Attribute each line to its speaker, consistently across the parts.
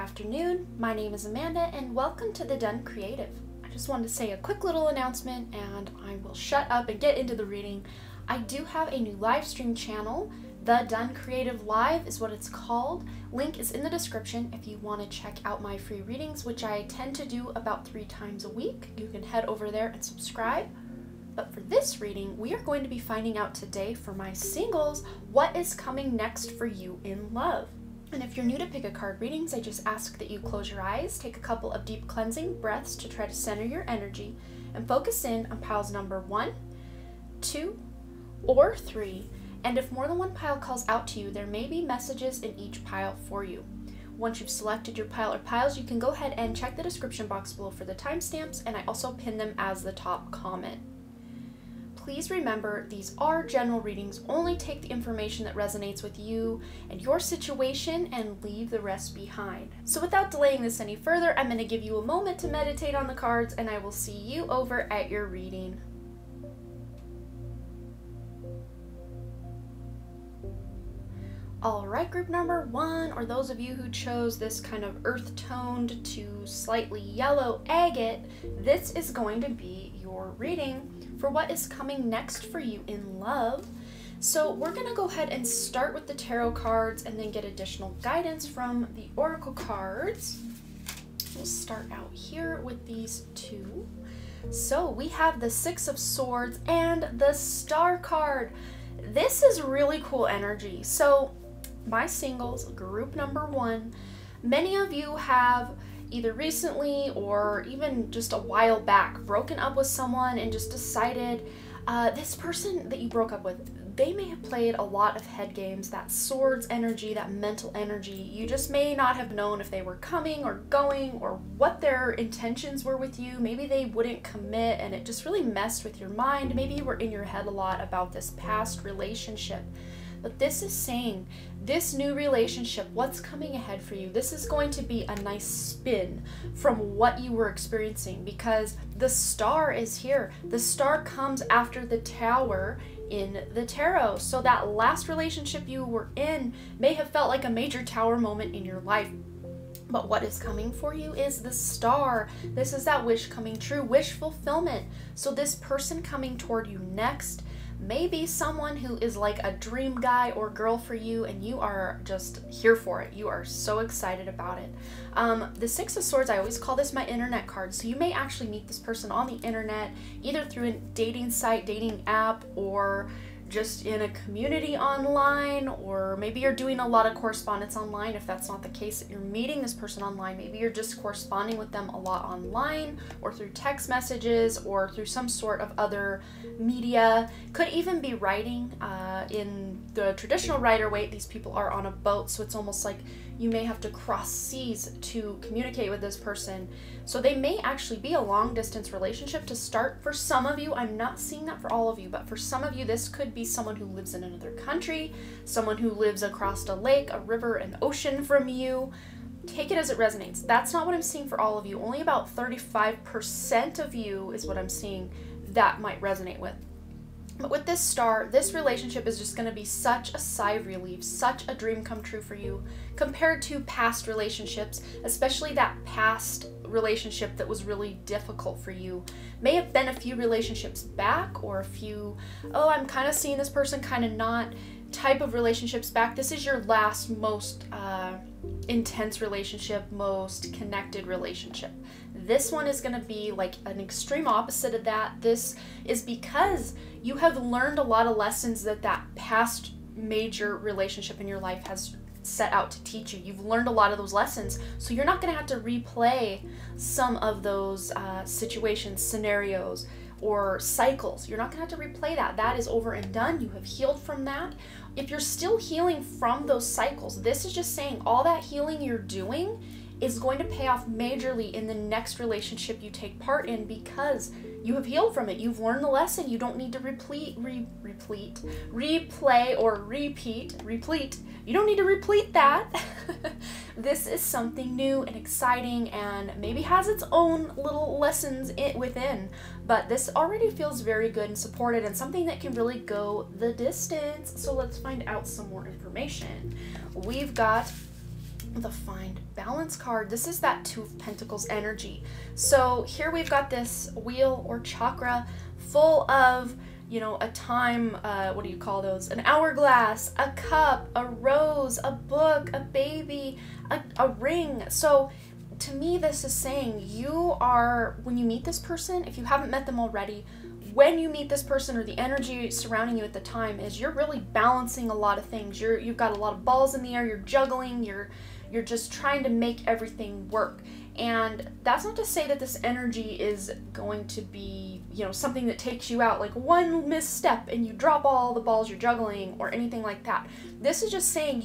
Speaker 1: afternoon. My name is Amanda and welcome to The Done Creative. I just wanted to say a quick little announcement and I will shut up and get into the reading. I do have a new live stream channel. The Done Creative Live is what it's called. Link is in the description if you want to check out my free readings, which I tend to do about 3 times a week. You can head over there and subscribe. But for this reading, we are going to be finding out today for my singles what is coming next for you in love. And if you're new to pick a card readings, I just ask that you close your eyes, take a couple of deep cleansing breaths to try to center your energy and focus in on piles number 1, 2, or 3. And if more than one pile calls out to you, there may be messages in each pile for you. Once you've selected your pile or piles, you can go ahead and check the description box below for the timestamps, and I also pin them as the top comment. Please remember, these are general readings. Only take the information that resonates with you and your situation and leave the rest behind. So without delaying this any further, I'm going to give you a moment to meditate on the cards and I will see you over at your reading. Alright, group number 1, or those of you who chose this kind of earth-toned to slightly yellow agate, this is going to be your reading for what is coming next for you in love. So we're going to go ahead and start with the tarot cards and then get additional guidance from the oracle cards. We'll start out here with these 2. So we have the 6 of Swords and the Star card. This is really cool energy. So my singles, group number 1, many of you have either recently or even just a while back broken up with someone and just decided this person that you broke up with, they may have played a lot of head games, that swords energy, that mental energy. You just may not have known if they were coming or going or what their intentions were with you. Maybe they wouldn't commit and it just really messed with your mind. Maybe you were in your head a lot about this past relationship. But this is saying, this new relationship, what's coming ahead for you, this is going to be a nice spin from what you were experiencing because the Star is here. The Star comes after the Tower in the tarot. So that last relationship you were in may have felt like a major Tower moment in your life. But what is coming for you is the Star. This is that wish coming true, wish fulfillment. So this person coming toward you next maybe someone who is like a dream guy or girl for you and you are just here for it. You are so excited about it. The 6 of Swords, I always call this my internet card. So you may actually meet this person on the internet, either through a dating site, dating app, or just in a community online, or maybe you're doing a lot of correspondence online. If that's not the case, you're meeting this person online. Maybe you're just corresponding with them a lot online or through text messages or through some sort of other media. Could even be writing. In the traditional writer way, these people are on a boat, so it's almost like you may have to cross seas to communicate with this person. So they may actually be a long distance relationship to start. For some of you, I'm not seeing that for all of you, but for some of you, this could be someone who lives in another country, someone who lives across a lake, a river, an ocean from you. Take it as it resonates. That's not what I'm seeing for all of you. Only about 35% of you is what I'm seeing that might resonate with. But with this Star, this relationship is just going to be such a sigh of relief, such a dream come true for you compared to past relationships, especially that past relationship that was really difficult for you. May have been a few relationships back or a few, oh, I'm kind of seeing this person, kind of not, type of relationships back. This is your last most intense relationship, most connected relationship. This one is going to be like an extreme opposite of that. This is because you have learned a lot of lessons that past major relationship in your life has set out to teach you. You've learned a lot of those lessons, so you're not going to have to replay some of those situations, scenarios, or cycles. You're not going to have to replay that. That is over and done. You have healed from that. If you're still healing from those cycles, this is just saying all that healing you're doing is going to pay off majorly in the next relationship you take part in because you have healed from it. You've learned the lesson. You don't need to replay or repeat. You don't need to repeat that. This is something new and exciting and maybe has its own little lessons within, but this already feels very good and supported and something that can really go the distance. So let's find out some more information. We've got the Find Balance card. This is that Two of Pentacles energy. So here we've got this wheel or chakra full of, you know, a time, what do you call those? An hourglass, a cup, a rose, a book, a baby, a ring. So to me, this is saying you are, when you meet this person, if you haven't met them already, when you meet this person, or the energy surrounding you at the time, is you're really balancing a lot of things. You've got a lot of balls in the air, you're juggling, you're just trying to make everything work. And that's not to say that this energy is going to be, you know, something that takes you out, like one misstep and you drop all the balls you're juggling or anything like that. This is just saying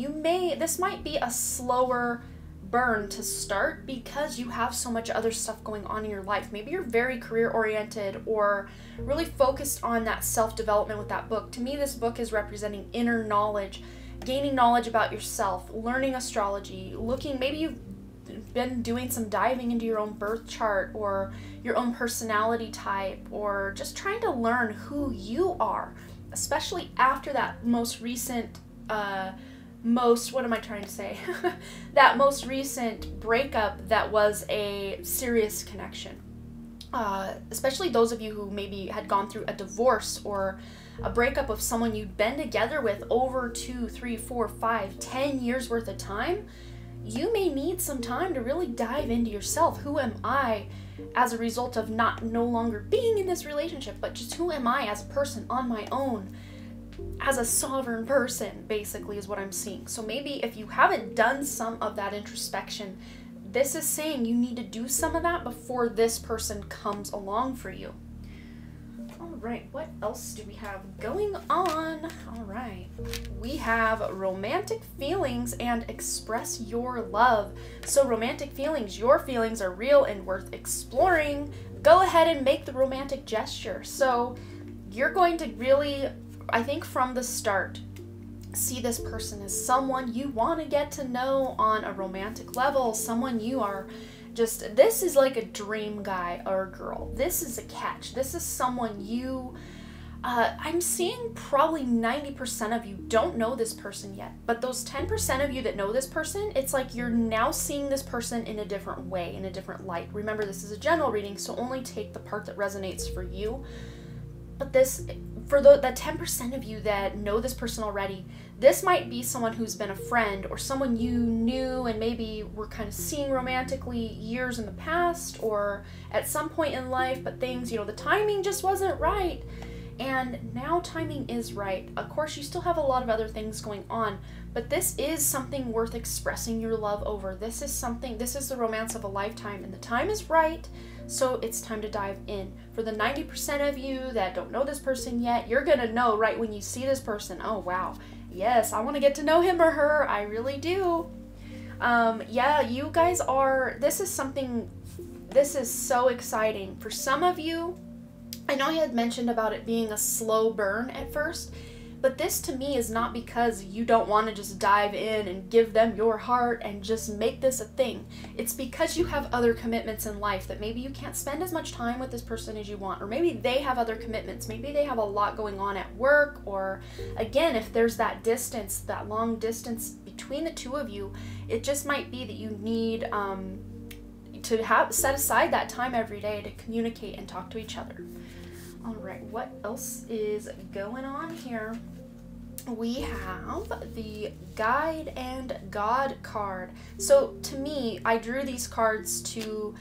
Speaker 1: this might be a slower burn to start because you have so much other stuff going on in your life. Maybe you're very career oriented or really focused on that self-development with that book. To me, this book is representing inner knowledge, gaining knowledge about yourself, learning astrology, maybe you've been doing some diving into your own birth chart or your own personality type, or just trying to learn who you are, especially after that most recent what am I trying to say? That most recent breakup that was a serious connection. Especially those of you who maybe had gone through a divorce or a breakup of someone you'd been together with over 2, 3, 4, 5, 10 years worth of time. You may need some time to really dive into yourself. Who am I as a result of no longer being in this relationship, but just who am I as a person on my own? As a sovereign person, basically, is what I'm seeing. So maybe if you haven't done some of that introspection, this is saying you need to do some of that before this person comes along for you. All right, what else do we have going on? All right, we have romantic feelings and express your love. So romantic feelings, your feelings are real and worth exploring. Go ahead and make the romantic gesture. So you're going to really, I think from the start, see this person as someone you want to get to know on a romantic level, someone you are just, this is like a dream guy or girl. This is a catch. This is someone you, I'm seeing probably 90% of you don't know this person yet, but those 10% of you that know this person, it's like you're now seeing this person in a different way, in a different light. Remember, this is a general reading, so only take the part that resonates for you. But this, for the 10% of you that know this person already, this might be someone who's been a friend or someone you knew and maybe were kind of seeing romantically years in the past or at some point in life, but things, you know, the timing just wasn't right. And now timing is right. Of course, you still have a lot of other things going on, but this is something worth expressing your love over. This is the romance of a lifetime, and the time is right. So it's time to dive in. For the 90% of you that don't know this person yet, you're gonna know right when you see this person, oh wow, yes, I want to get to know him or her. I really do. Yeah, you guys are, this is so exciting. For some of you, I know I had mentioned about it being a slow burn at first, but this to me is not because you don't want to just dive in and give them your heart and just make this a thing. It's because you have other commitments in life that maybe you can't spend as much time with this person as you want, or maybe they have other commitments. Maybe they have a lot going on at work, or again, if there's that distance, that long distance between the two of you, it just might be that you need to set aside that time every day to communicate and talk to each other. All right, what else is going on here? We have the Guide and God card. So to me, I drew these cards to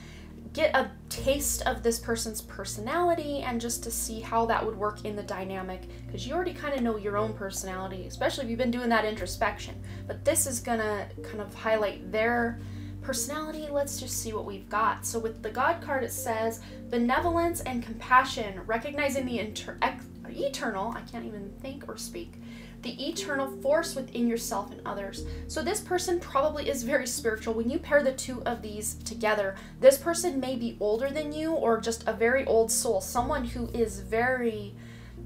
Speaker 1: get a taste of this person's personality and just to see how that would work in the dynamic, because you already kind of know your own personality, especially if you've been doing that introspection. But this is gonna kind of highlight their personality. Let's just see what we've got. So with the God card, it says benevolence and compassion, recognizing the eternal, I can't even think or speak, the eternal force within yourself and others. So this person probably is very spiritual. When you pair the two of these together, this person may be older than you or just a very old soul, someone who is very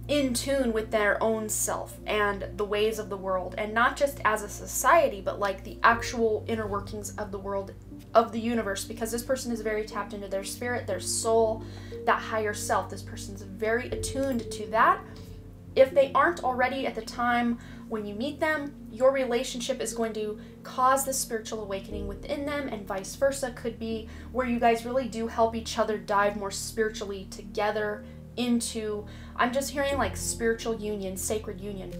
Speaker 1: in tune with their own self and the ways of the world, and not just as a society, but like the actual inner workings of the world, of the universe, because this person is very tapped into their spirit, their soul, that higher self. This person's very attuned to that. If they aren't already at the time when you meet them, your relationship is going to cause this spiritual awakening within them, and vice versa. Could be where you guys really do help each other dive more spiritually together into, I'm just hearing like spiritual union, sacred union.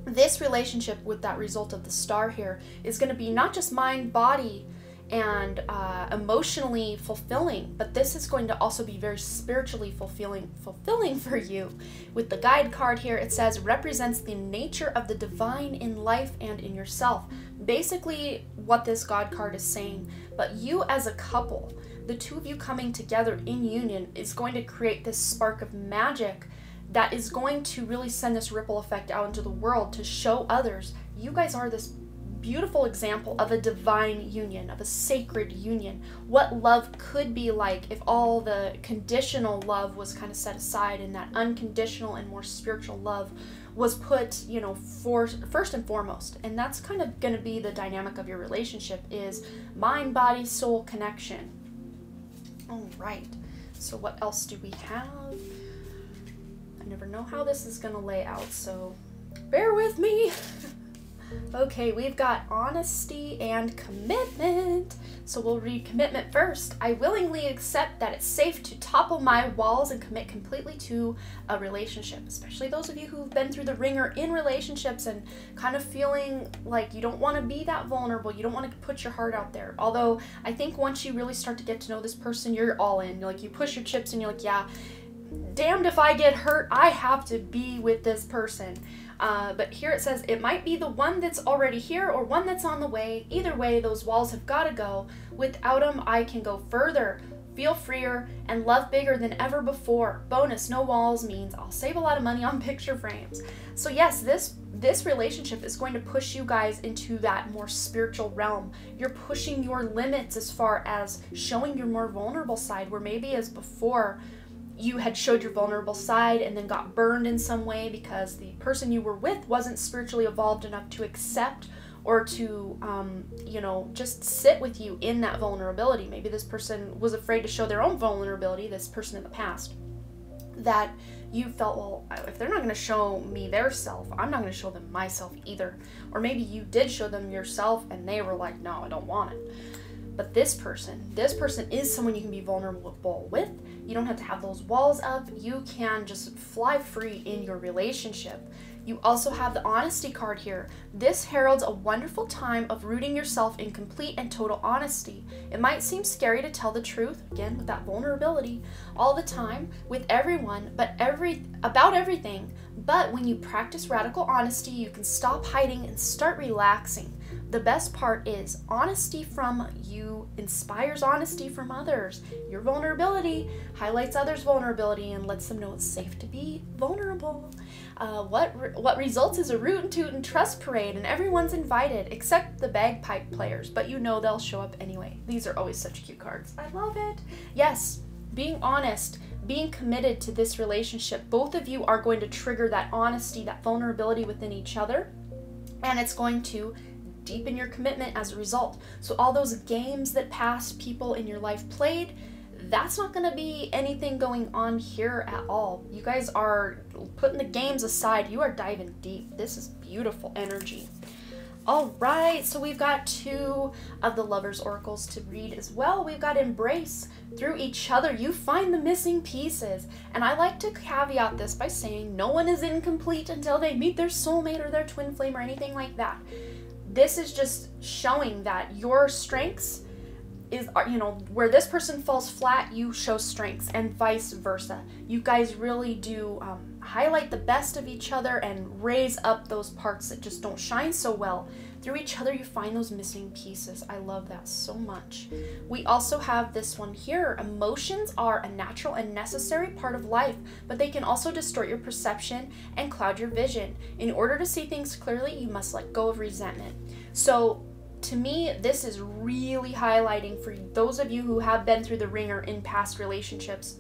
Speaker 1: This relationship with that result of the star here is going to be not just mind, body, and emotionally fulfilling, but this is going to also be very spiritually fulfilling for you. With the guide card here, it says represents the nature of the divine in life and in yourself. Basically what this God card is saying. But you as a couple, the two of you coming together in union, is going to create this spark of magic that is going to really send this ripple effect out into the world to show others you guys are this beautiful example of a divine union, of a sacred union. What love could be like if all the conditional love was kind of set aside and that unconditional and more spiritual love was put, you know, first and foremost. And that's kind of going to be the dynamic of your relationship, is mind, body, soul connection. All right. So what else do we have? I never know how this is going to lay out, so bear with me. Okay, we've got honesty and commitment. So we'll read commitment first. I willingly accept that it's safe to topple my walls and commit completely to a relationship, especially those of you who've been through the ringer in relationships and kind of feeling like you don't want to be that vulnerable. You don't want to put your heart out there. Although I think once you really start to get to know this person, you're all in. You're like, you push your chips and you're like, yeah, damned if I get hurt, I have to be with this person. But here it says, it might be the one that's already here or one that's on the way. Either way, those walls have got to go. Without them, I can go further, feel freer, and love bigger than ever before. Bonus, no walls means I'll save a lot of money on picture frames. So yes, this relationship is going to push you guys into that more spiritual realm. You're pushing your limits as far as showing your more vulnerable side, where maybe as before, you had showed your vulnerable side and then got burned in some way because the person you were with wasn't spiritually evolved enough to accept or to, you know, just sit with you in that vulnerability. Maybe this person was afraid to show their own vulnerability, this person in the past, that you felt, well, if they're not going to show me their self, I'm not going to show them myself either. Or maybe you did show them yourself and they were like, no, I don't want it. But this person is someone you can be vulnerable with. You don't have to have those walls up. You can just fly free in your relationship. You also have the honesty card here. This heralds a wonderful time of rooting yourself in complete and total honesty. It might seem scary to tell the truth, again with that vulnerability, all the time with everyone, about everything. But when you practice radical honesty, you can stop hiding and start relaxing. The best part is honesty from you inspires honesty from others. Your vulnerability highlights others' vulnerability and lets them know it's safe to be vulnerable. What results is a root and toot and trust parade, and everyone's invited except the bagpipe players, but you know they'll show up anyway. These are always such cute cards. I love it. Yes, being honest, being committed to this relationship, both of you are going to trigger that honesty, that vulnerability within each other, and it's going to deepen your commitment as a result. So all those games that past people in your life played, that's not going to be anything going on here at all. You guys are putting the games aside. You are diving deep. This is beautiful energy. All right, so we've got two of the Lovers Oracles to read as well. We've got Embrace. Through each other, you find the missing pieces. And I like to caveat this by saying no one is incomplete until they meet their soulmate or their twin flame or anything like that. This is just showing that your strengths is, you know, where this person falls flat, you show strengths, and vice versa. You guys really do highlight the best of each other and raise up those parts that just don't shine so well. Through each other, you find those missing pieces. I love that so much. We also have this one here. Emotions are a natural and necessary part of life, but they can also distort your perception and cloud your vision. In order to see things clearly, you must let go of resentment. So, to me, this is really highlighting for those of you who have been through the ringer in past relationships,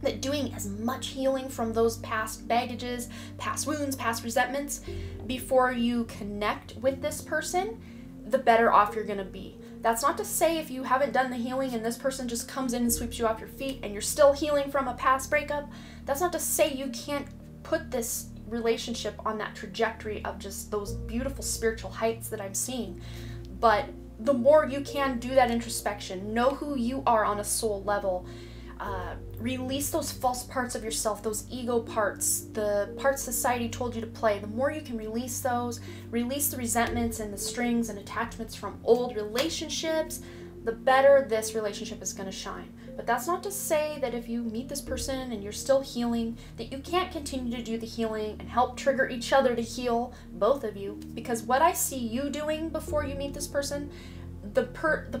Speaker 1: that doing as much healing from those past baggages, past wounds, past resentments, before you connect with this person, the better off you're gonna be. That's not to say if you haven't done the healing and this person just comes in and sweeps you off your feet and you're still healing from a past breakup, that's not to say you can't put this relationship on that trajectory of just those beautiful spiritual heights that I'm seeing. But the more you can do that introspection, know who you are on a soul level, release those false parts of yourself, those ego parts, the parts society told you to play. The more you can release those, release the resentments and the strings and attachments from old relationships, the better this relationship is going to shine. But that's not to say that if you meet this person and you're still healing, that you can't continue to do the healing and help trigger each other to heal, both of you. Because what I see you doing before you meet this person, the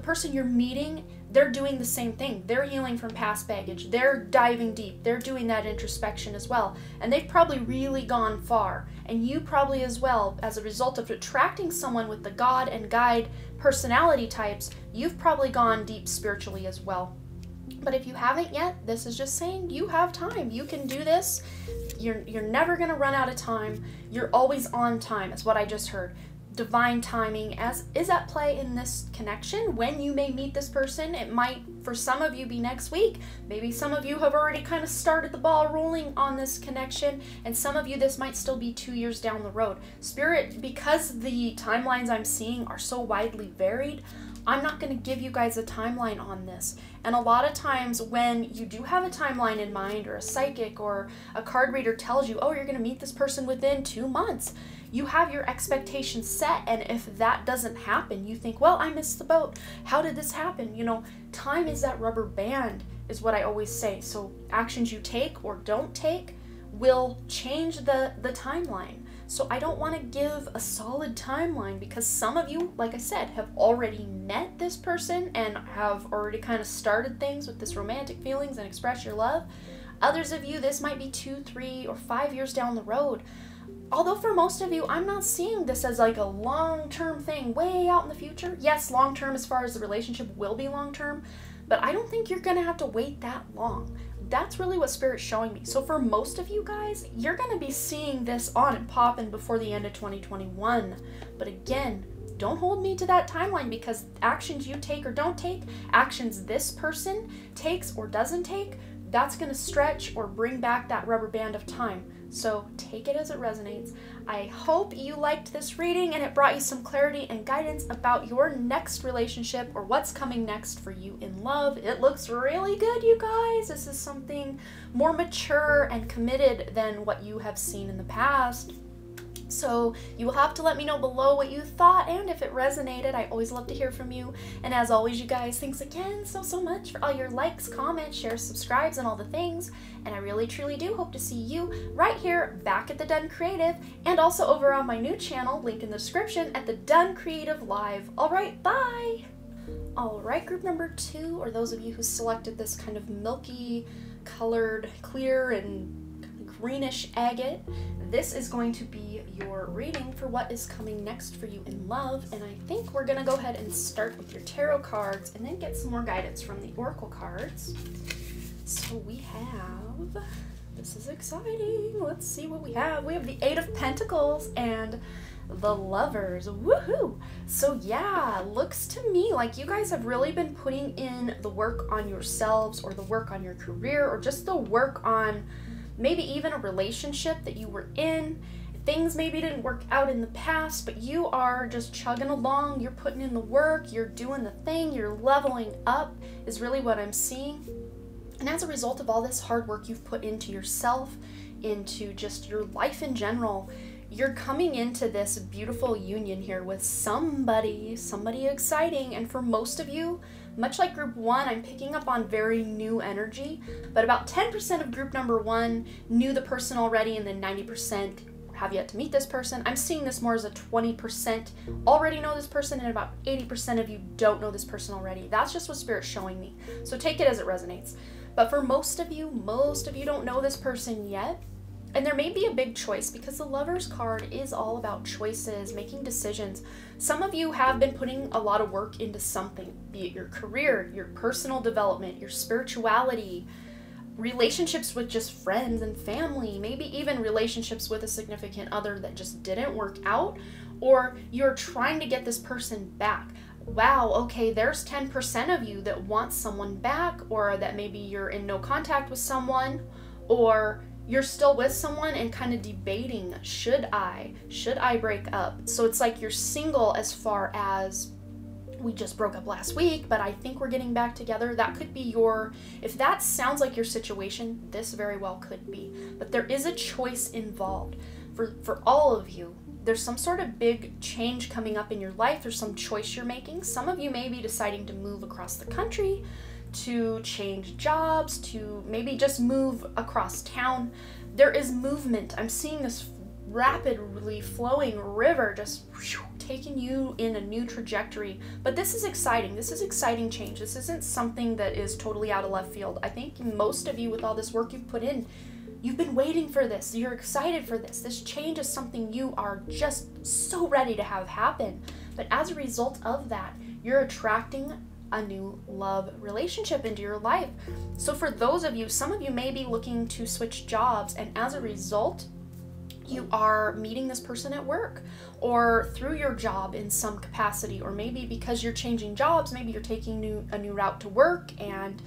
Speaker 1: person you're meeting, they're doing the same thing. They're healing from past baggage. They're diving deep. They're doing that introspection as well. And they've probably really gone far. And you probably as well, as a result of attracting someone with the God and guide personality types, you've probably gone deep spiritually as well. But if you haven't yet, this is just saying you have time. You can do this. You're never going to run out of time. You're always on time, is what I just heard. Divine timing is at play in this connection. When you may meet this person, it might for some of you be next week. Maybe some of you have already kind of started the ball rolling on this connection, and some of you this might still be 2 years down the road. Spirit, because the timelines I'm seeing are so widely varied, I'm not going to give you guys a timeline on this. And a lot of times when you do have a timeline in mind, or a psychic or a card reader tells you, oh, you're going to meet this person within 2 months, you have your expectations set, and if that doesn't happen, you think, well, I missed the boat. How did this happen? You know, time is that rubber band, is what I always say. So actions you take or don't take will change the timeline. So I don't want to give a solid timeline, because some of you, like I said, have already met this person and have already kind of started things with this romantic feelings and express your love. Others of you, this might be 2, 3, or 5 years down the road. Although for most of you, I'm not seeing this as like a long-term thing way out in the future. Yes, long-term as far as the relationship will be long-term, but I don't think you're going to have to wait that long. That's really what Spirit's showing me. So for most of you guys, you're going to be seeing this on and popping before the end of 2021. But again, don't hold me to that timeline, because actions you take or don't take, actions this person takes or doesn't take, that's going to stretch or bring back that rubber band of time. So take it as it resonates. I hope you liked this reading and it brought you some clarity and guidance about your next relationship or what's coming next for you in love. It looks really good, you guys. This is something more mature and committed than what you have seen in the past. So you will have to let me know below what you thought and if it resonated. I always love to hear from you. And as always, you guys, thanks again so much for all your likes, comments, shares, subscribes, and all the things. And I really truly do hope to see you right here back at the Done Creative, and also over on my new channel, link in the description, at the Done Creative Live. All right, bye. All right, group number 2, or those of you who selected this kind of milky colored, clear and greenish agate, this is going to be your reading for what is coming next for you in love. And I think we're gonna go ahead and start with your tarot cards and then get some more guidance from the oracle cards. So we have, this is exciting, let's see what we have. We have the 8 of Pentacles and the Lovers. Woohoo! So yeah, looks to me like you guys have really been putting in the work on yourselves, or the work on your career, or just the work on maybe even a relationship that you were in. Things maybe didn't work out in the past, but you are just chugging along. You're putting in the work, you're doing the thing, you're leveling up is really what I'm seeing. And as a result of all this hard work you've put into yourself, into just your life in general, you're coming into this beautiful union here with somebody exciting. And for most of you, much like group 1, I'm picking up on very new energy, but about 10% of group number 1 knew the person already, and then 90% have yet to meet this person. I'm seeing this more as a 20% already know this person, and about 80% of you don't know this person already. That's just what Spirit's showing me. So take it as it resonates. But for most of you don't know this person yet. And there may be a big choice, because the Lovers card is all about choices, making decisions. Some of you have been putting a lot of work into something, be it your career, your personal development, your spirituality, relationships with just friends and family, maybe even relationships with a significant other that just didn't work out, or you're trying to get this person back. Wow, okay, there's 10% of you that wants someone back, or that maybe you're in no contact with someone, or you're still with someone and kind of debating, should I break up? So it's like you're single as far as, we just broke up last week, but I think we're getting back together. That could be your, if that sounds like your situation, this very well could be. But there is a choice involved. For all of you, there's some sort of big change coming up in your life. There's some choice you're making. Some of you may be deciding to move across the country, to change jobs, to maybe just move across town. There is movement. I'm seeing this rapidly flowing river just taking you in a new trajectory. But this is exciting. This is exciting change. This isn't something that is totally out of left field. I think most of you, with all this work you've put in, you've been waiting for this. You're excited for this. This change is something you are just so ready to have happen. But as a result of that, you're attracting a new love relationship into your life. So for those of you, some of you may be looking to switch jobs, and as a result, you are meeting this person at work or through your job in some capacity, or maybe because you're changing jobs, maybe you're taking a new route to work and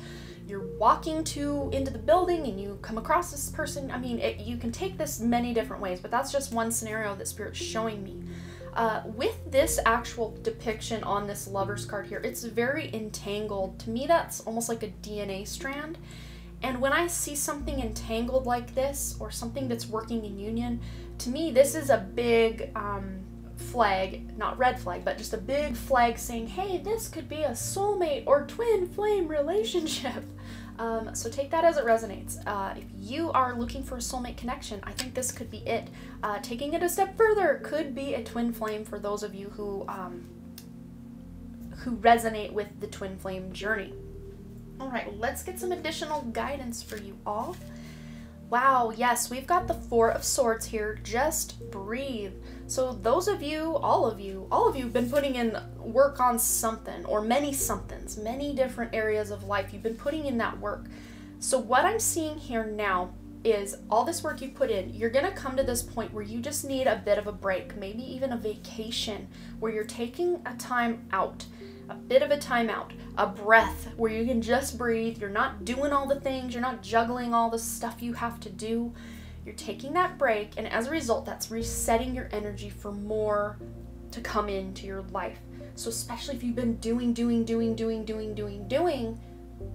Speaker 1: you're walking into the building and you come across this person. I mean, you can take this many different ways, but that's just one scenario that Spirit's showing me. With this actual depiction on this lover's card here, it's very entangled. To me, that's almost like a DNA strand. And when I see something entangled like this, or something that's working in union, to me, this is a big flag, not red flag, but just a big flag saying, hey, this could be a soulmate or twin flame relationship. So take that as it resonates. If you are looking for a soulmate connection, I think this could be it. Taking it a step further, could be a twin flame for those of you who resonate with the twin flame journey. All right, let's get some additional guidance for you all. Wow, yes, we've got the Four of Swords here. Just breathe. So those of you, all of you have been putting in work on something, or many somethings, many different areas of life. You've been putting in that work. So what I'm seeing here now is all this work you put in, you're gonna come to this point where you just need a bit of a break, maybe even a vacation, where you're taking a time out. A bit of a timeout, a breath where you can just breathe. You're not doing all the things, you're not juggling all the stuff you have to do. You're taking that break, and as a result, that's resetting your energy for more to come into your life. So especially if you've been doing,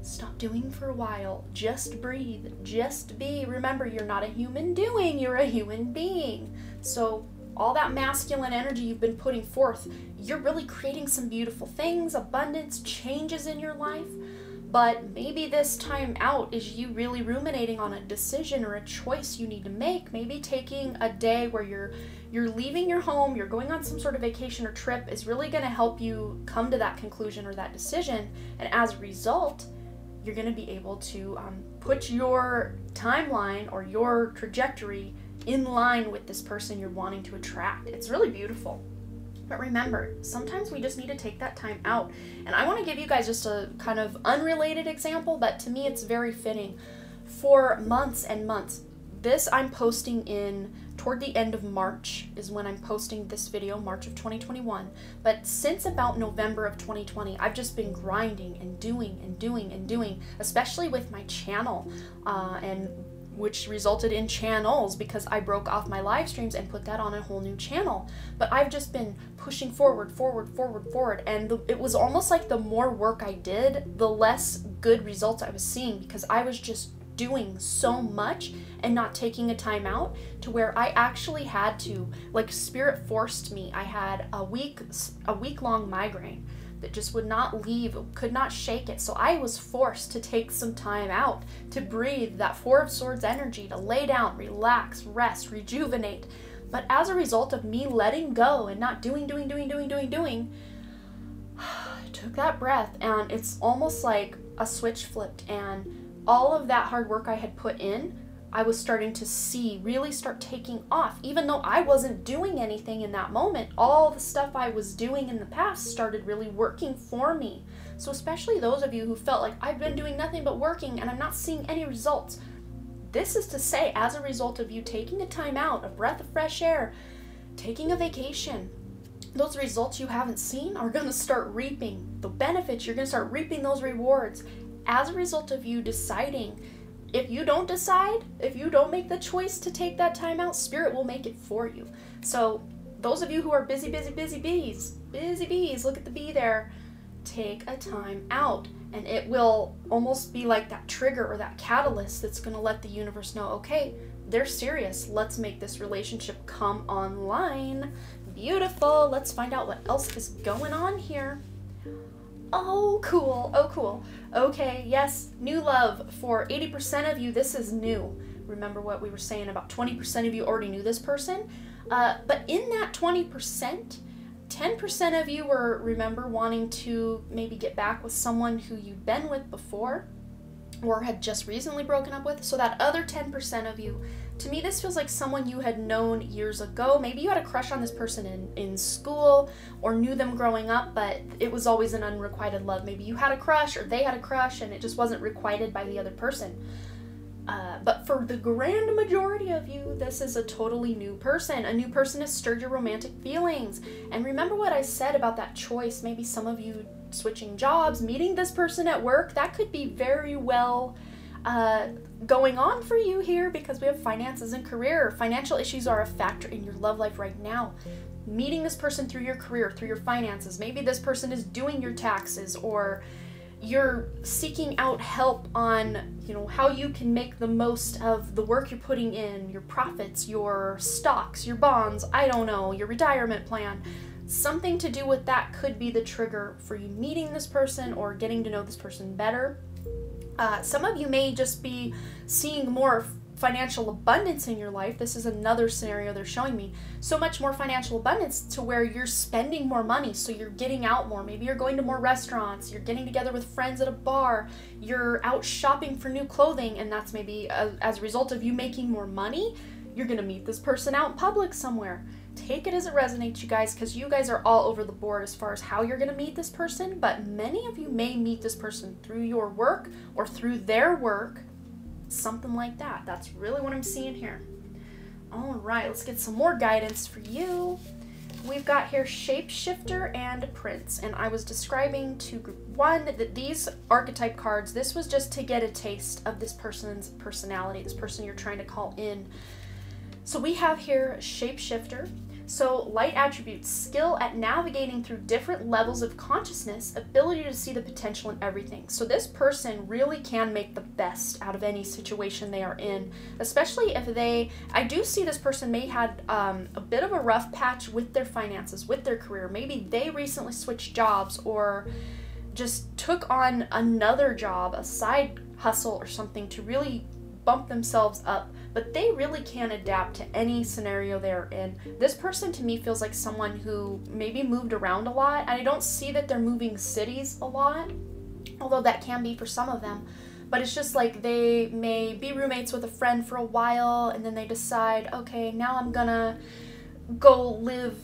Speaker 1: stop doing for a while. Just breathe, just be. Remember, you're not a human doing, you're a human being. So all that masculine energy you've been putting forth, you're really creating some beautiful things, abundance, changes in your life. But maybe this time out is you really ruminating on a decision or a choice you need to make. Maybe taking a day where you're leaving your home, you're going on some sort of vacation or trip is really going to help you come to that conclusion or that decision. And as a result, you're going to be able to put your timeline or your trajectory in line with this person you're wanting to attract. It's really beautiful. But remember, sometimes we just need to take that time out. And I want to give you guys just a kind of unrelated example, but to me it's very fitting. For months and months, this I'm posting in toward the end of March is when I'm posting this video, March of 2021. But since about November of 2020, I've just been grinding and doing, especially with my channel, and which resulted in channels because I broke off my live streams and put that on a whole new channel. But I've just been pushing forward, and it was almost like the more work I did, the less good results I was seeing, because I was just doing so much and not taking a time out, to where I actually had to, like, Spirit forced me. I had a week-long migraine that just would not leave, could not shake it. So I was forced to take some time out to breathe that Four of Swords energy, to lay down, relax, rest, rejuvenate. But as a result of me letting go and not doing, I took that breath, and it's almost like a switch flipped, and all of that hard work I had put in, I was starting to see really start taking off. Even though I wasn't doing anything in that moment, all the stuff I was doing in the past started really working for me. So especially those of you who felt like, I've been doing nothing but working and I'm not seeing any results. This is to say, as a result of you taking a time out, a breath of fresh air, taking a vacation, those results you haven't seen are going to start reaping the benefits. You're going to start reaping those rewards as a result of you deciding if you don't decide, if you don't make the choice to take that time out, Spirit will make it for you. So those of you who are busy bees, look at the bee there, take a time out, and it will almost be like that trigger or that catalyst that's going to let the universe know, okay, they're serious. Let's make this relationship come online. Beautiful. Let's find out what else is going on here. Oh, cool. Oh, cool. Okay, yes, new love. For 80% of you, this is new. Remember what we were saying about 20% of you already knew this person? But in that 20%, 10% of you were, remember, wanting to maybe get back with someone who you'd been with before or had just recently broken up with. So that other 10% of you, to me, this feels like someone you had known years ago. Maybe you had a crush on this person in school or knew them growing up, but it was always an unrequited love. Maybe you had a crush or they had a crush and it just wasn't requited by the other person. But for the grand majority of you, this is a totally new person. A new person has stirred your romantic feelings. And remember what I said about that choice. Maybe some of you switching jobs, meeting this person at work, that could be very well going on for you here because we have finances and career. Financial issues are a factor in your love life right now. Meeting this person through your career, through your finances. Maybe this person is doing your taxes, or you're seeking out help on, how you can make the most of the work you're putting in, your profits, your stocks, your bonds, I don't know, your retirement plan. Something to do with that could be the trigger for you meeting this person or getting to know this person better. Some of you may just be seeing more financial abundance in your life. This is another scenario they're showing me. So much more financial abundance to where you're spending more money, so you're getting out more. Maybe you're going to more restaurants, you're getting together with friends at a bar, you're out shopping for new clothing, and that's maybe as a result of you making more money. You're gonna meet this person out in public somewhere. Take it as it resonates, you guys, because you guys are all over the board as far as how you're gonna meet this person, but many of you may meet this person through your work or through their work. Something like that. That's really what I'm seeing here. All right, let's get some more guidance for you. We've got here Shapeshifter and Prince, and I was describing to group 1 that these archetype cards, this was just to get a taste of this person's personality, this person you're trying to call in. So we have here Shapeshifter. So light attributes, skill at navigating through different levels of consciousness, ability to see the potential in everything. So this person really can make the best out of any situation they are in, especially if I do see this person may had a bit of a rough patch with their finances, with their career. Maybe they recently switched jobs or just took on another job, a side hustle or something to really bump themselves up, but they really can adapt to any scenario they're in. This person to me feels like someone who maybe moved around a lot. I don't see that they're moving cities a lot, although that can be for some of them, but it's just like they may be roommates with a friend for a while and then they decide, okay, now I'm gonna go live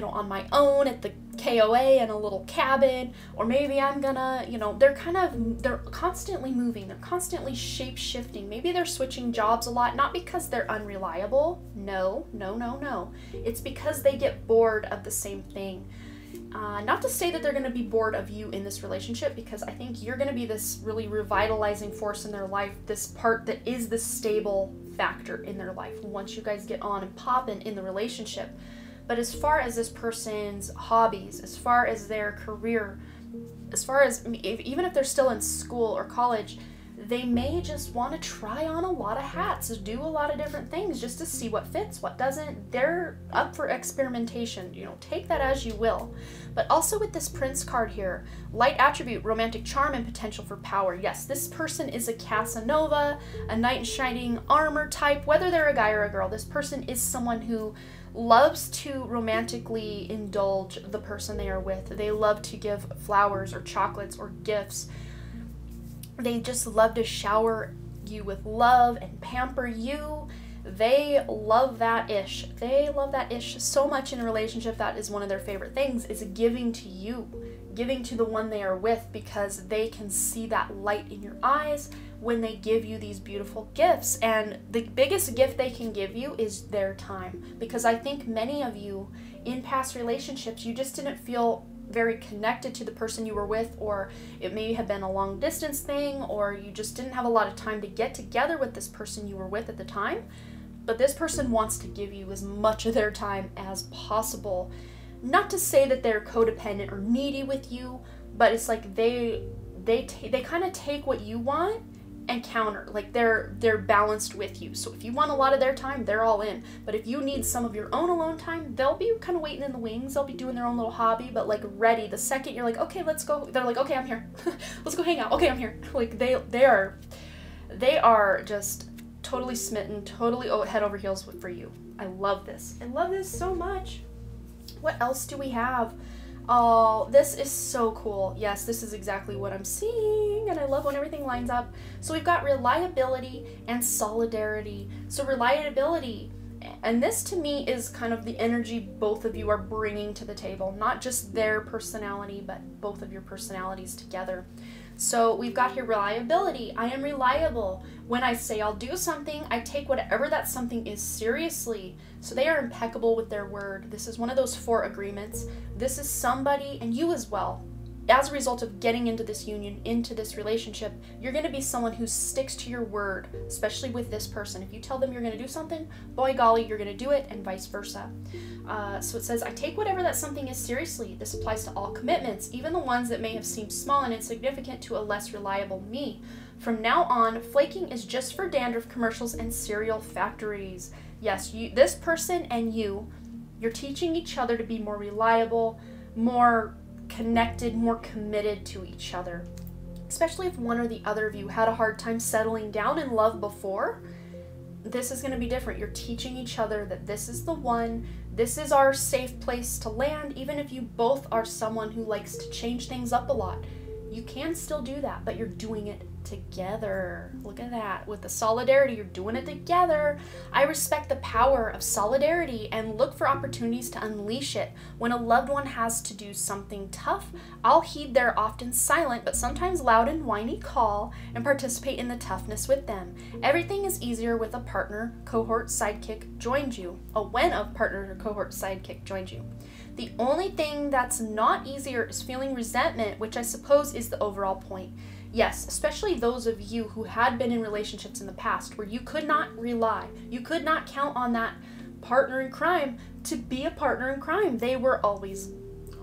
Speaker 1: on my own at the KOA in a little cabin, or maybe I'm gonna, they're constantly moving, they're constantly shape-shifting. Maybe they're switching jobs a lot, not because they're unreliable. No. It's because they get bored of the same thing. Not to say that they're gonna be bored of you in this relationship, because I think you're gonna be this really revitalizing force in their life, this part that is the stable factor in their life once you guys get on and popping in the relationship. But as far as this person's hobbies, as far as their career, as far as even if they're still in school or college, they may just want to try on a lot of hats, do a lot of different things just to see what fits, what doesn't. They're up for experimentation. Take that as you will. But also with this Prince card here, light attribute, romantic charm, and potential for power. Yes, this person is a Casanova, a knight in shining armor type. Whether they're a guy or a girl, this person is someone who loves to romantically indulge the person they are with. They love to give flowers or chocolates or gifts. They just love to shower you with love and pamper you. They love that ish. They love that ish so much in a relationship. That is one of their favorite things, is giving to you, giving to the one they are with, because they can see that light in your eyes when they give you these beautiful gifts. And the biggest gift they can give you is their time, because I think many of you in past relationships, you just didn't feel very connected to the person you were with, or it may have been a long distance thing, or you just didn't have a lot of time to get together with this person you were with at the time. But this person wants to give you as much of their time as possible. Not to say that they're codependent or needy with you, but it's like they kind of take what you want and counter. Like they're balanced with you. So if you want a lot of their time, they're all in. But if you need some of your own alone time, they'll be kind of waiting in the wings. They'll be doing their own little hobby, but like ready the second you're like, okay, let's go. They're like, okay, I'm here. Let's go hang out. Okay, I'm here. Like they are just totally smitten, totally head over heels for you. I love this. I love this so much. What else do we have? Oh, this is so cool. Yes, this is exactly what I'm seeing, and I love when everything lines up. So we've got reliability and solidarity. So reliability, and this to me is kind of the energy both of you are bringing to the table, not just their personality, but both of your personalities together. So we've got here reliability. I am reliable. When I say I'll do something, I take whatever that something is seriously. So they are impeccable with their word. This is one of those 4 agreements. This is somebody, and you as well, as a result of getting into this union, into this relationship, you're going to be someone who sticks to your word, especially with this person. If you tell them you're going to do something, boy golly, you're going to do it, and vice versa. So it says, I take whatever that something is seriously. This applies to all commitments, even the ones that may have seemed small and insignificant to a less reliable me. From now on, flaking is just for dandruff commercials and cereal factories. Yes, this person and you're teaching each other to be more reliable, more connected, more committed to each other. Especially if one or the other of you had a hard time settling down in love before, this is going to be different. You're teaching each other that this is the one, this is our safe place to land, even if you both are someone who likes to change things up a lot. You can still do that, but you're doing it together. Look at that. With the solidarity, you're doing it together. I respect the power of solidarity and look for opportunities to unleash it. When a loved one has to do something tough, I'll heed their often silent but sometimes loud and whiny call and participate in the toughness with them. Everything is easier with a partner, cohort, sidekick joined you. When a partner or cohort sidekick joined you. The only thing that's not easier is feeling resentment, which I suppose is the overall point. Yes, especially those of you who had been in relationships in the past where you could not rely, you could not count on that partner in crime to be a partner in crime. They were always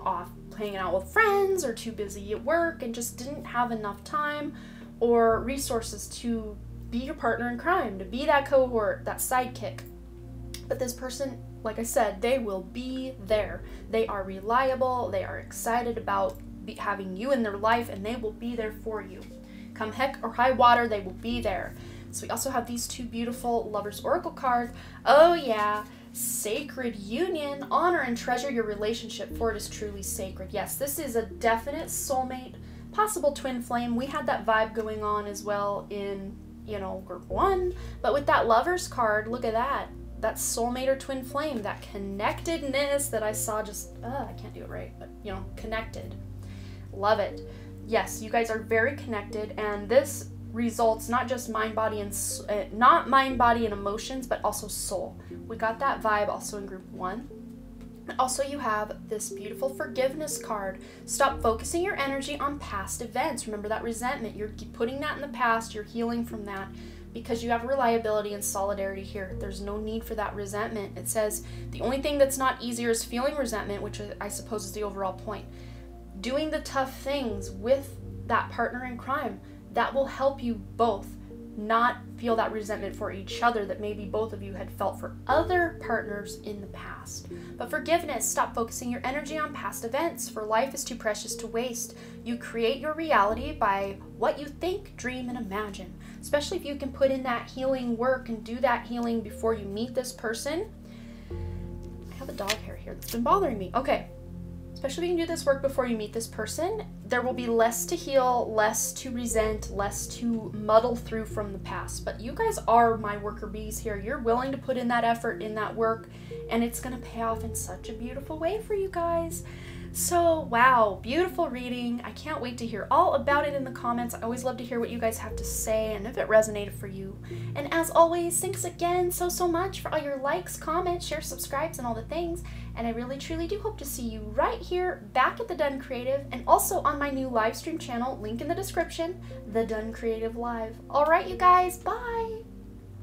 Speaker 1: off hanging out with friends or too busy at work and just didn't have enough time or resources to be your partner in crime, to be that cohort, that sidekick. But this person, like I said, they will be there. They are reliable, they are excited about having you in their life, and they will be there for you. Come heck or high water, they will be there. So we also have these 2 beautiful Lover's Oracle cards. Oh yeah, sacred union. Honor and treasure your relationship, for it is truly sacred. Yes, this is a definite soulmate, possible twin flame. We had that vibe going on as well in, group 1. But with that Lover's card, look at that. That soulmate or twin flame, that connectedness that I saw just, I can't do it right, but, connected. Love it. Yes, you guys are very connected, and this results not just mind, body, and not mind, body, and emotions, but also soul. We got that vibe also in group 1. Also, you have this beautiful forgiveness card. Stop focusing your energy on past events. Remember that resentment. You're putting that in the past. You're healing from that because you have reliability and solidarity here. There's no need for that resentment. It says the only thing that's not easier is feeling resentment, which I suppose is the overall point. Doing the tough things with that partner in crime, that will help you both not feel that resentment for each other that maybe both of you had felt for other partners in the past. But forgiveness, stop focusing your energy on past events, for life is too precious to waste. You create your reality by what you think, dream, and imagine. Especially if you can put in that healing work and do that healing before you meet this person. I have a dog hair here that's been bothering me. Okay. Especially if you can do this work before you meet this person, there will be less to heal, less to resent, less to muddle through from the past. But you guys are my worker bees here. You're willing to put in that effort, in that work, and it's going to pay off in such a beautiful way for you guys. So, wow, beautiful reading. I can't wait to hear all about it in the comments. I always love to hear what you guys have to say and if it resonated for you. And as always, thanks again so much for all your likes, comments, shares, subscribes, and all the things. And I really truly do hope to see you right here back at the Done Creative and also on my new live stream channel, link in the description, The Done Creative Live. All right, you guys, bye.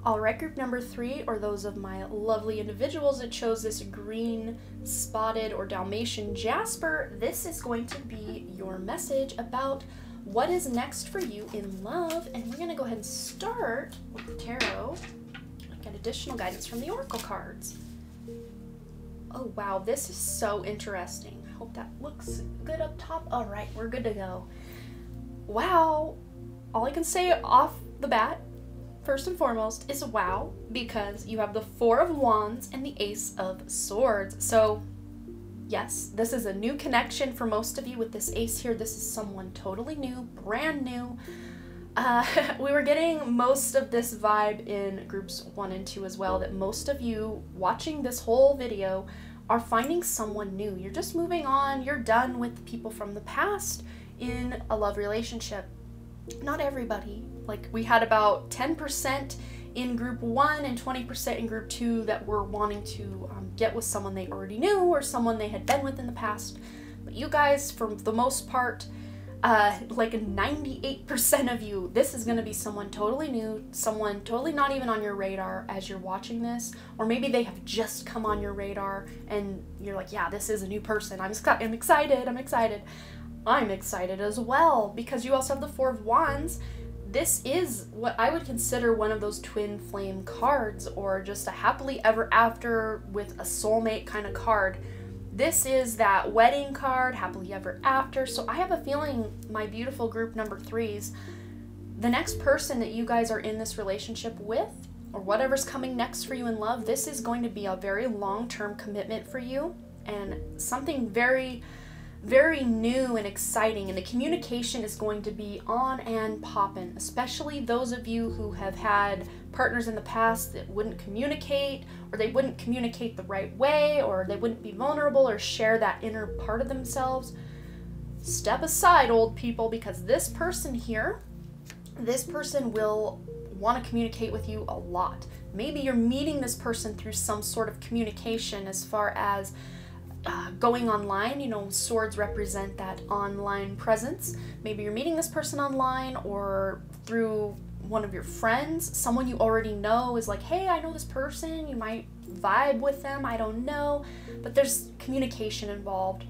Speaker 1: All right, group number 3, or those of my lovely individuals that chose this green spotted or Dalmatian jasper, this is going to be your message about what is next for you in love. And we're gonna go ahead and start with the tarot, get additional guidance from the oracle cards. Oh wow, this is so interesting. I hope that looks good up top. All right, we're good to go. Wow, all I can say off the bat, first and foremost, is wow, because you have the 4 of Wands and the Ace of Swords. So yes, this is a new connection for most of you with this ace here. This is someone totally new, brand new. We were getting most of this vibe in groups 1 and 2 as well, that most of you watching this whole video are finding someone new. You're just moving on. You're done with people from the past in a love relationship. Not everybody. Like, we had about 10% in group 1 and 20% in group 2 that were wanting to get with someone they already knew or someone they had been with in the past. But you guys, for the most part, like 98% of you, this is going to be someone totally new, someone totally not even on your radar as you're watching this, or maybe they have just come on your radar and you're like, yeah, this is a new person. I'm excited. I'm excited as well, because you also have the 4 of Wands. This is what I would consider one of those twin flame cards, or just a happily ever after with a soulmate kind of card. This is that wedding card, happily ever after. So I have a feeling, my beautiful group number 3s, the next person that you guys are in this relationship with, or whatever's coming next for you in love, this is going to be a very long-term commitment for you, and something very new and exciting, and the communication is going to be on and poppin', especially those of you who have had partners in the past that wouldn't communicate, or they wouldn't communicate the right way, or they wouldn't be vulnerable or share that inner part of themselves. Step aside, old people, because this person here, this person will want to communicate with you a lot. Maybe you're meeting this person through some sort of communication as far as going online. You know, swords represent that online presence. Maybe you're meeting this person online or through one of your friends. Someone you already know is like, hey, I know this person. You might vibe with them. I don't know. But there's communication involved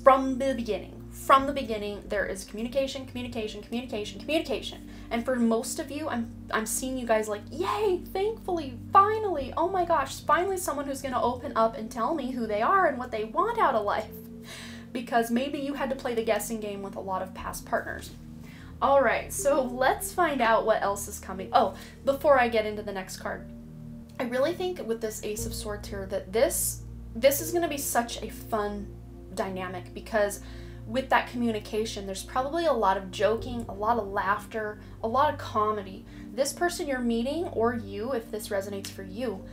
Speaker 1: from the beginning. From the beginning, there is communication. And for most of you, I'm seeing you guys like, yay, thankfully, finally, oh my gosh, finally someone who's going to open up and tell me who they are and what they want out of life. Because maybe you had to play the guessing game with a lot of past partners. All right, so let's find out what else is coming. Oh, before I get into the next card, I really think with this Ace of Swords here that this is going to be such a fun dynamic, because with that communication, there's probably a lot of joking, a lot of laughter, a lot of comedy. This person you're meeting, or you, if this resonates for you,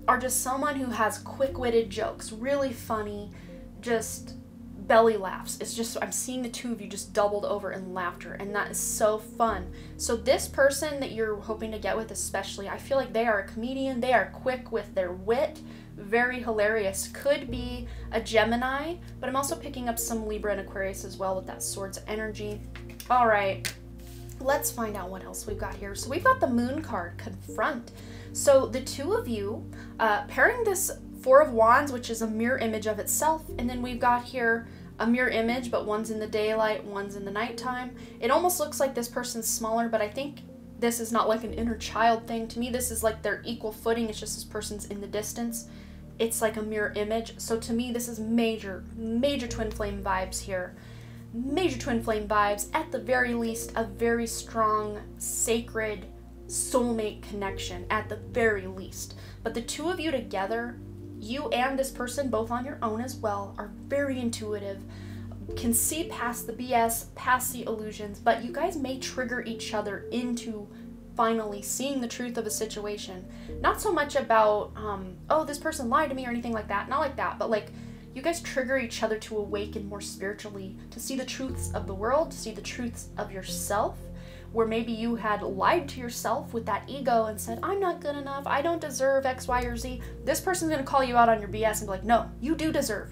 Speaker 1: are just someone who has quick-witted jokes, really funny, just belly laughs. It's just, I'm seeing the two of you just doubled over in laughter, and that is so fun. So this person that you're hoping to get with especially, I feel like they are a comedian, they are quick with their wit, very hilarious. Could be a Gemini, but I'm also picking up some Libra and Aquarius as well with that swords energy. All right, let's find out what else we've got here. So we've got the Moon card, Confront. So the two of you, pairing this 4 of Wands, which is a mirror image of itself, and then we've got here a mirror image, but one's in the daylight, one's in the nighttime. It almost looks like this person's smaller, but I think this is not like an inner child thing. To me, this is like they're equal footing. It's just this person's in the distance. It's like a mirror image. So to me, this is major twin flame vibes here. Major twin flame vibes. At the very least, a very strong, sacred soulmate connection at the very least. But the two of you together, you and this person, both on your own as well, are very intuitive, can see past the BS, past the illusions, but you guys may trigger each other into finally seeing the truth of a situation. Not so much about, oh, this person lied to me or anything like that. Not like that, but like You guys trigger each other to awaken more spiritually, to see the truths of the world, to see the truths of yourself, where maybe you had lied to yourself with that ego and said, I'm not good enough, I don't deserve X, Y, or Z. This person's gonna call you out on your BS and be like, no, you do deserve.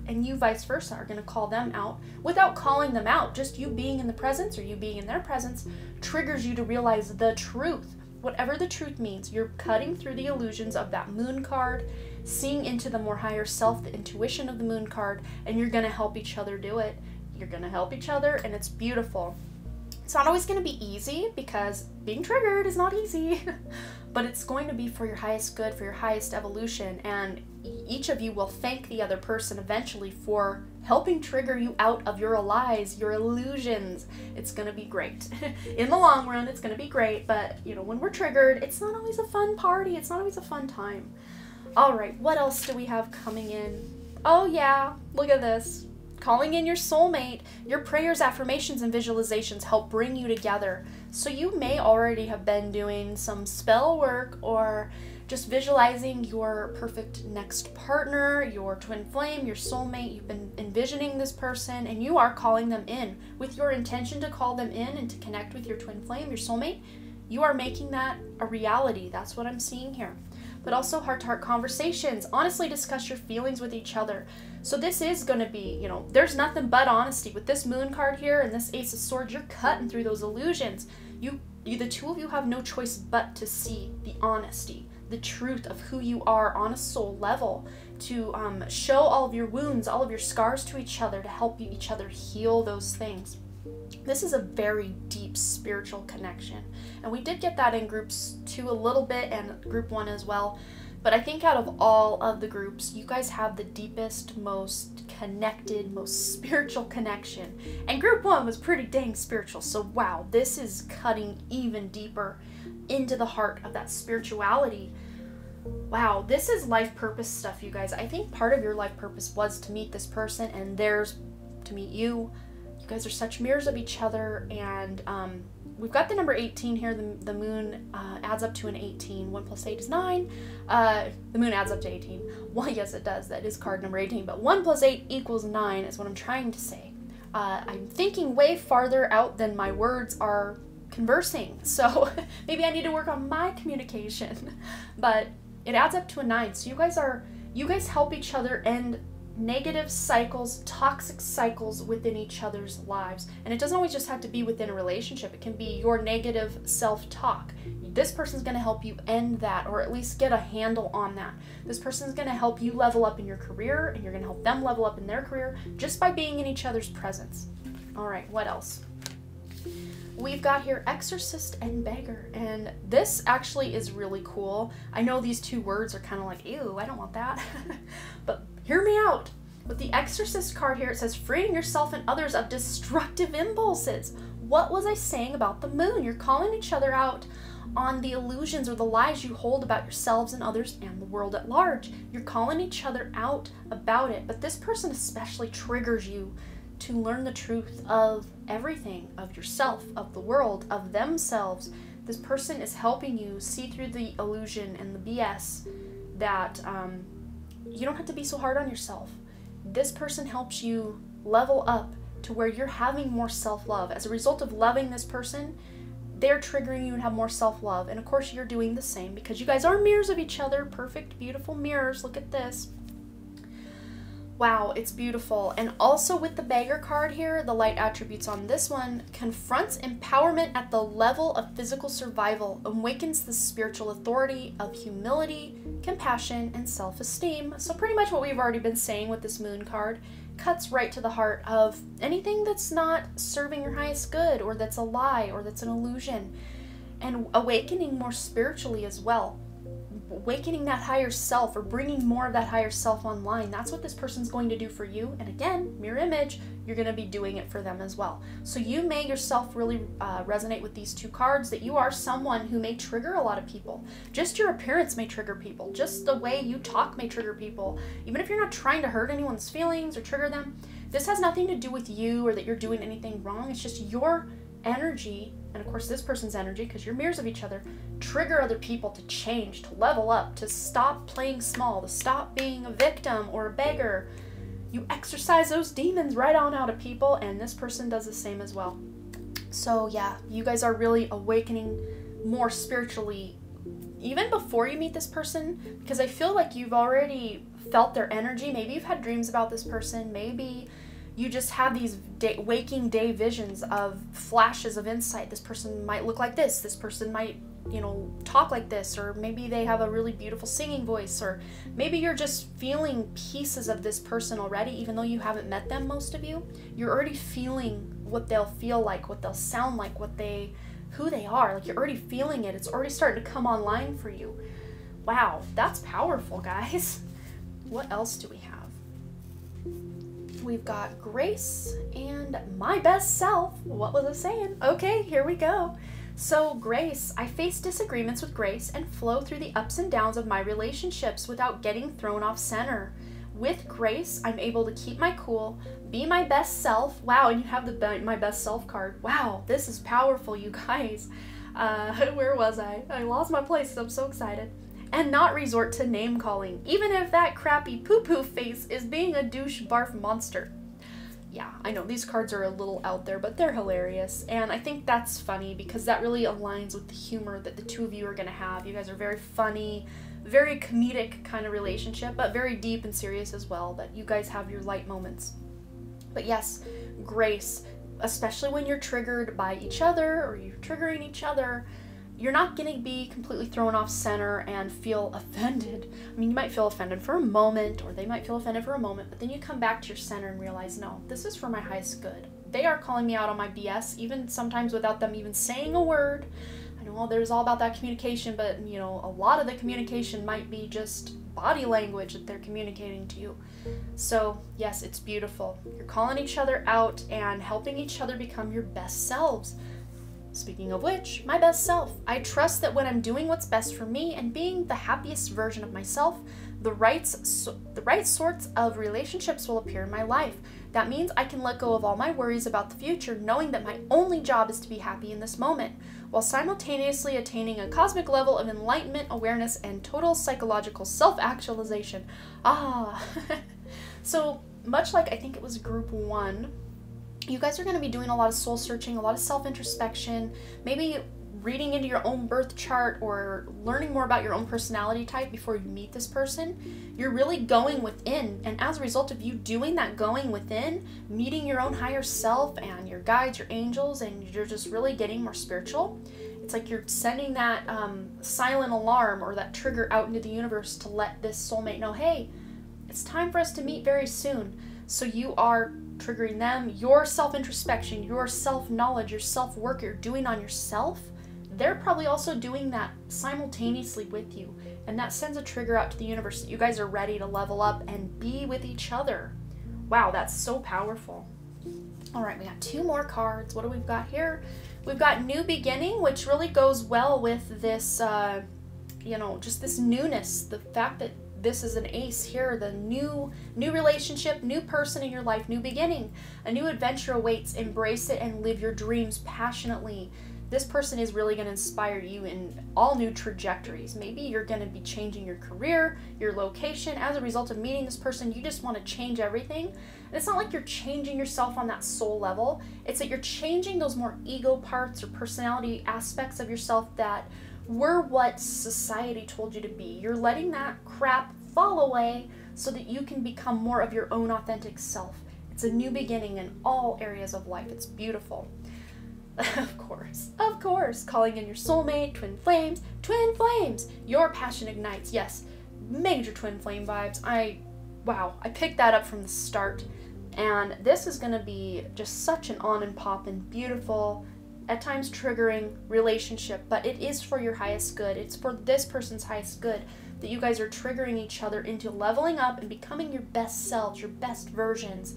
Speaker 1: And you vice versa are gonna call them out without calling them out. Just you being in the presence or you being in their presence triggers you to realize the truth. Whatever the truth means, you're cutting through the illusions of that moon card, seeing into the more higher self, the intuition of the moon card, and you're gonna help each other do it. You're gonna help each other, and it's beautiful. It's not always going to be easy because being triggered is not easy, but it's going to be for your highest good, for your highest evolution, and each of you will thank the other person eventually for helping trigger you out of your lies, your illusions. It's going to be great. In the long run, it's going to be great, but you know, when we're triggered, it's not always a fun party. It's not always a fun time. All right, what else do we have coming in? Oh yeah, look at this. Calling in your soulmate. Your prayers, affirmations, and visualizations help bring you together. So you may already have been doing some spell work or just visualizing your perfect next partner, your twin flame, your soulmate. You've been envisioning this person and you are calling them in with your intention to call them in and to connect with your twin flame, your soulmate. You are making that a reality. That's what I'm seeing here. But also heart-to-heart conversations. Honestly discuss your feelings with each other. So this is going to be, you know, there's nothing but honesty. With this moon card here and this ace of swords, you're cutting through those illusions. The two of you have no choice but to see the honesty, the truth of who you are on a soul level, to show all of your wounds, all of your scars to each other, to help you each other heal those things. This is a very deep spiritual connection. And we did get that in groups 2 a little bit and group 1 as well. But I think out of all of the groups, you guys have the deepest, most connected, most spiritual connection. And group 1 was pretty dang spiritual. So wow, this is cutting even deeper into the heart of that spirituality. Wow, this is life purpose stuff, you guys. I think part of your life purpose was to meet this person and theirs to meet you. You guys are such mirrors of each other, and we've got the number 18 here. The moon adds up to an 18. 1 plus 8 is 9. The moon adds up to 18. Well, yes, it does. That is card number 18. But 1 plus 8 equals 9 is what I'm trying to say. I'm thinking way farther out than my words are conversing. So maybe I need to work on my communication. But it adds up to a 9. So you guys help each other end negative cycles, toxic cycles within each other's lives. And it doesn't always just have to be within a relationship. It can be your negative self-talk. This person's going to help you end that, or at least get a handle on that. This person's going to help you level up in your career, and you're going to help them level up in their career just by being in each other's presence. All right, what else? We've got here Exorcist and Beggar, and this actually is really cool. I know these two words are kind of like, ew, I don't want that. But hear me out. With the Exorcist card here, it says freeing yourself and others of destructive impulses. What was I saying about the moon? You're calling each other out on the illusions or the lies you hold about yourselves and others and the world at large. You're calling each other out about it, but this person especially triggers you to learn the truth of everything, of yourself, of the world, of themselves. This person is helping you see through the illusion and the BS that you don't have to be so hard on yourself. This person helps you level up to where you're having more self-love. As a result of loving this person, they're triggering you to have more self-love. And of course you're doing the same because you guys are mirrors of each other. Perfect, beautiful mirrors. Look at this. Wow, it's beautiful. And also with the Beggar card here, the light attributes on this one confronts empowerment at the level of physical survival, awakens the spiritual authority of humility, compassion, and self-esteem. So pretty much what we've already been saying with this moon card cuts right to the heart of anything that's not serving your highest good, or that's a lie, or that's an illusion. And awakening more spiritually as well. Awakening that higher self, or bringing more of that higher self online. That's what this person's going to do for you. And again, mirror image, you're going to be doing it for them as well. So you may yourself really resonate with these two cards, that you are someone who may trigger a lot of people. Just your appearance may trigger people. Just the way you talk may trigger people. Even if you're not trying to hurt anyone's feelings or trigger them, this has nothing to do with you or that you're doing anything wrong. It's just your energy and of course this person's energy, because you're mirrors of each other, trigger other people to change, to level up, to stop playing small, to stop being a victim or a beggar. You exercise those demons right on out of people, and this person does the same as well. So yeah, you guys are really awakening more spiritually even before you meet this person, because I feel like you've already felt their energy. Maybe you've had dreams about this person. Maybe you just have these waking day visions of flashes of insight. This person might look like this. This person might, you know, talk like this, or maybe they have a really beautiful singing voice, or maybe you're just feeling pieces of this person already, even though you haven't met them, most of you. You're already feeling what they'll feel like, what they'll sound like, who they are. Like, you're already feeling it. It's already starting to come online for you. Wow, that's powerful, guys. What else do we have? We've got Grace and my best self. What was I saying? Okay, here we go. So Grace, I face disagreements with Grace and flow through the ups and downs of my relationships without getting thrown off center. With Grace, I'm able to keep my cool, be my best self. Wow, and you have the my best self card. Wow, this is powerful, you guys. Where was I? I lost my place. I'm so excited. And not resort to name calling, even if that crappy poo-poo face is being a douche barf monster. Yeah, I know these cards are a little out there, but they're hilarious. And I think that's funny because that really aligns with the humor that the two of you are going to have. You guys are very funny, very comedic kind of relationship, but very deep and serious as well, that you guys have your light moments. But yes, Grace, especially when you're triggered by each other or you're triggering each other, you're not going to be completely thrown off center and feel offended. I mean, you might feel offended for a moment, or they might feel offended for a moment, but then you come back to your center and realize, no, this is for my highest good. They are calling me out on my BS, even sometimes without them even saying a word. I know there's all about that communication, but, you know, a lot of the communication might be just body language that they're communicating to you. So, yes, it's beautiful. You're calling each other out and helping each other become your best selves. Speaking of which, my best self. I trust that when I'm doing what's best for me and being the happiest version of myself, the right sorts of relationships will appear in my life. That means I can let go of all my worries about the future, knowing that my only job is to be happy in this moment, while simultaneously attaining a cosmic level of enlightenment, awareness, and total psychological self-actualization. Ah! So, much like I think it was group 1, you guys are going to be doing a lot of soul searching, a lot of self-introspection, maybe reading into your own birth chart or learning more about your own personality type before you meet this person. You're really going within, and as a result of you doing that going within, meeting your own higher self and your guides, your angels, and you're just really getting more spiritual. It's like you're sending that silent alarm or that trigger out into the universe to let this soulmate know, hey, it's time for us to meet very soon. So you are triggering them, your self-introspection, your self-knowledge, your self-work you're doing on yourself. They're probably also doing that simultaneously with you, and that sends a trigger out to the universe that you guys are ready to level up and be with each other. Wow, that's so powerful. All right, we got 2 more cards. What do we've got here? We've got New Beginning, which really goes well with this, you know, just this newness, the fact that this is an ace here, the new relationship, new person in your life, new beginning. A new adventure awaits. Embrace it and live your dreams passionately. This person is really going to inspire you in all new trajectories. Maybe you're going to be changing your career, your location. As a result of meeting this person, you just want to change everything. And it's not like you're changing yourself on that soul level. It's that you're changing those more ego parts or personality aspects of yourself that were what society told you to be. You're letting that crap fall away so that you can become more of your own authentic self. It's a new beginning in all areas of life. It's beautiful. Of course, calling in your soulmate, twin flames, your passion ignites. Yes, major twin flame vibes. Wow, I picked that up from the start, and this is going to be just such an on and pop and beautiful, at times triggering relationship, but it is for your highest good. It's for this person's highest good that you guys are triggering each other into leveling up and becoming your best selves, your best versions.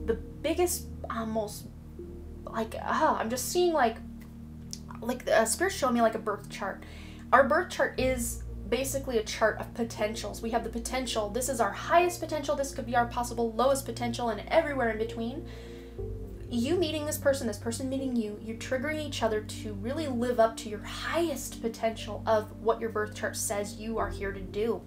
Speaker 1: The biggest, almost like, I'm just seeing like Spirit's showing me like a birth chart. Our birth chart is basically a chart of potentials. We have the potential. This is our highest potential. This could be our possible lowest potential, and everywhere in between. you meeting this person meeting you, you're triggering each other to really live up to your highest potential of what your birth chart says you are here to do.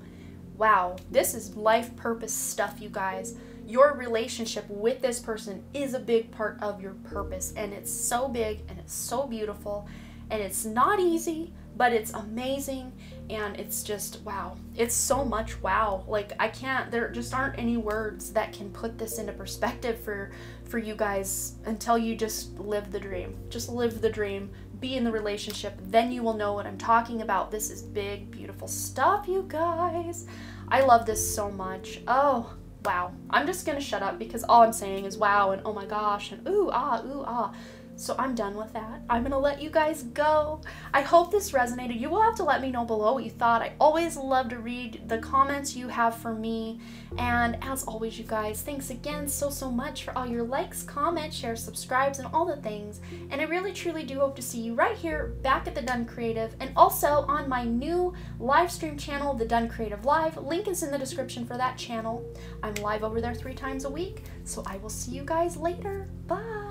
Speaker 1: Wow, this is life purpose stuff, you guys. Your relationship with this person is a big part of your purpose, and it's so big and it's so beautiful, and it's not easy, but it's amazing, and it's just wow. It's so much wow. Like, I can't, there just aren't any words that can put this into perspective for you guys until you just live the dream. Just live the dream, be in the relationship, then you will know what I'm talking about. This is big, beautiful stuff, you guys. I love this so much. Oh, wow. I'm just gonna shut up because all I'm saying is wow and oh my gosh and ooh, ah. So I'm done with that. I'm gonna let you guys go. I hope this resonated. You will have to let me know below what you thought. I always love to read the comments you have for me. And as always, you guys, thanks again so much for all your likes, comments, shares, subscribes, and all the things. And I really truly do hope to see you right here back at the Done Creative, and also on my new live stream channel, the Done Creative Live. Link is in the description for that channel. I'm live over there 3 times a week. So I will see you guys later. Bye.